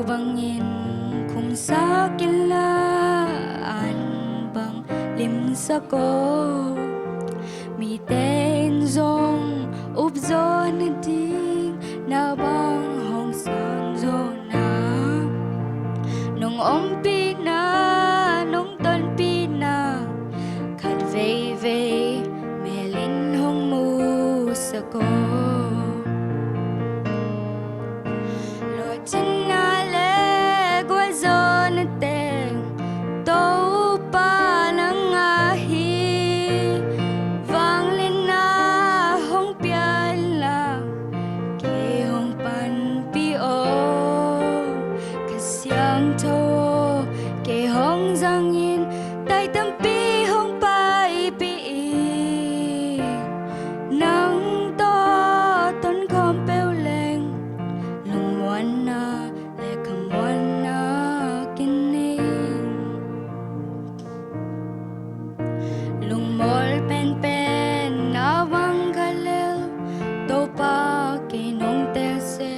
bang in khum sa kila an bang lim sa ko mi tên zong up zo na ding na bang hong sang zo na nong om pi na nong ton pi na khat ve ve me lin hong mu sa ko lo chin na le gwa zo na te to pa na nga hi vang lên na hong pia la ke hong pan pi o ka siang tho ke hong giang in tai tampi hong pai pi nang to ton khom peo leng lung wan na le kam wan na kin ni lung mol pen pen na wang kalel to pa ke nong te se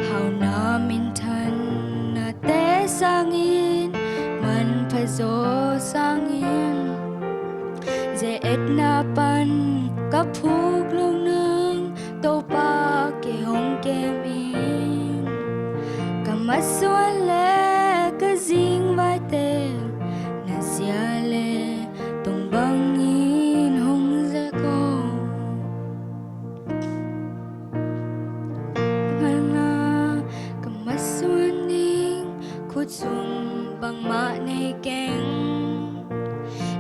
how na min than na te sang in man pha zo sang in je et na pan ka phuk lung nang to pa ke hong kem in ka maswan le ka zing vai te na sia le tung bang in hong ze ko na ka maswan ding khut sung bang ma nei keng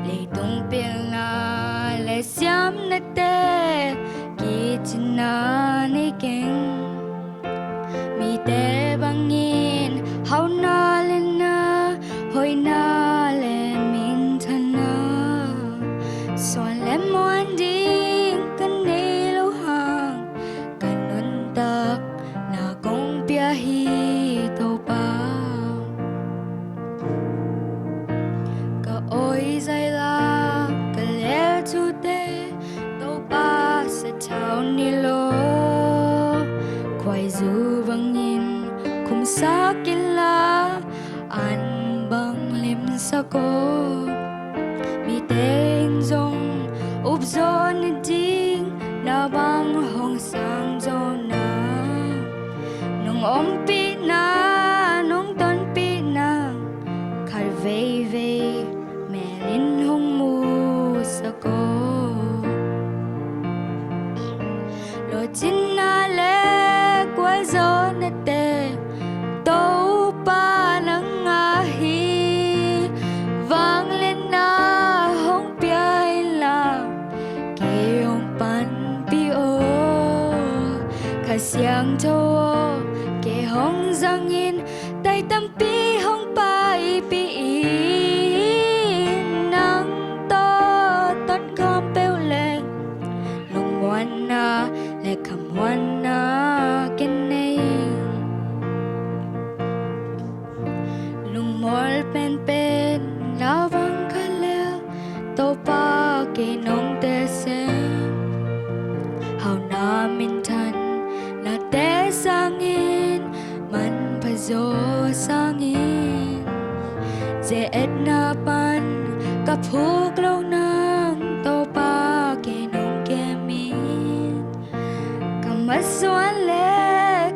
le tung pil na le siam na te ki chin na nei keng mi te bang in how na le na hoi na le min than na swan le mon ding kan nei lo hang kan nun tak na kong pia hi to pa ka oi zai la ka le tu te to pa sa chao ni lo kwai zu bang in khum sa kila an bang lim sa ko mi tên zong up zo na ding na bang hong sang zo na nong om pi na nong ton pi na khar ve ve me lin hong mu sa ko lo chin na le kwa zo na te to pa na nga hi vang lên na hong pia la ke hong pan pi o ka siang tho ke hong giang in tai tampi hong pai pi nang to ton khom peo leng lung wan na le kham wan na ken nei lung mol pen pen la vang khale to pa ke nong te se how na min than na te sang in man pha zo sang in je et na pan ka phuk lo nang to pa ke nong ke min ka maswan le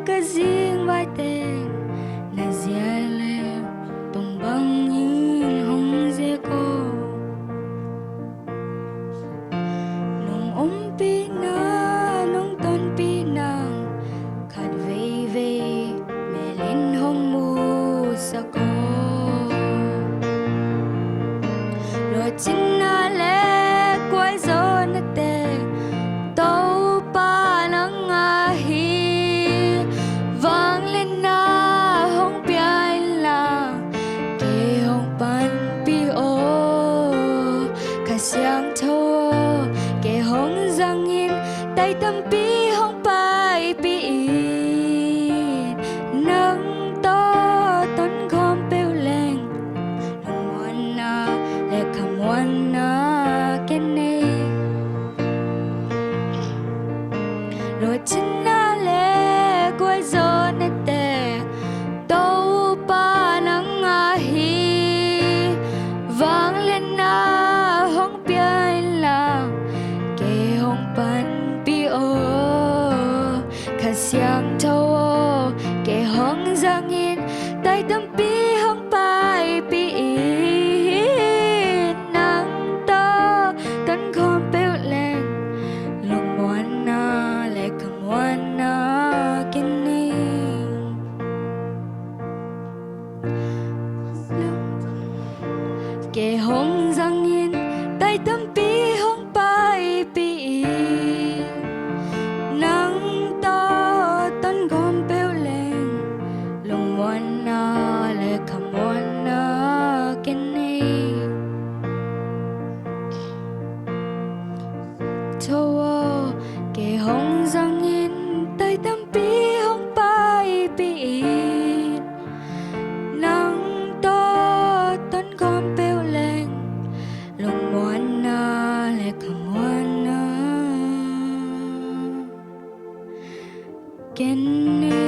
ka zing vai te na zia le tung bang in hong ze ko nong om pi na nong ton pi na khat ve ve me lin hong mu sa ko lo chin na le Ken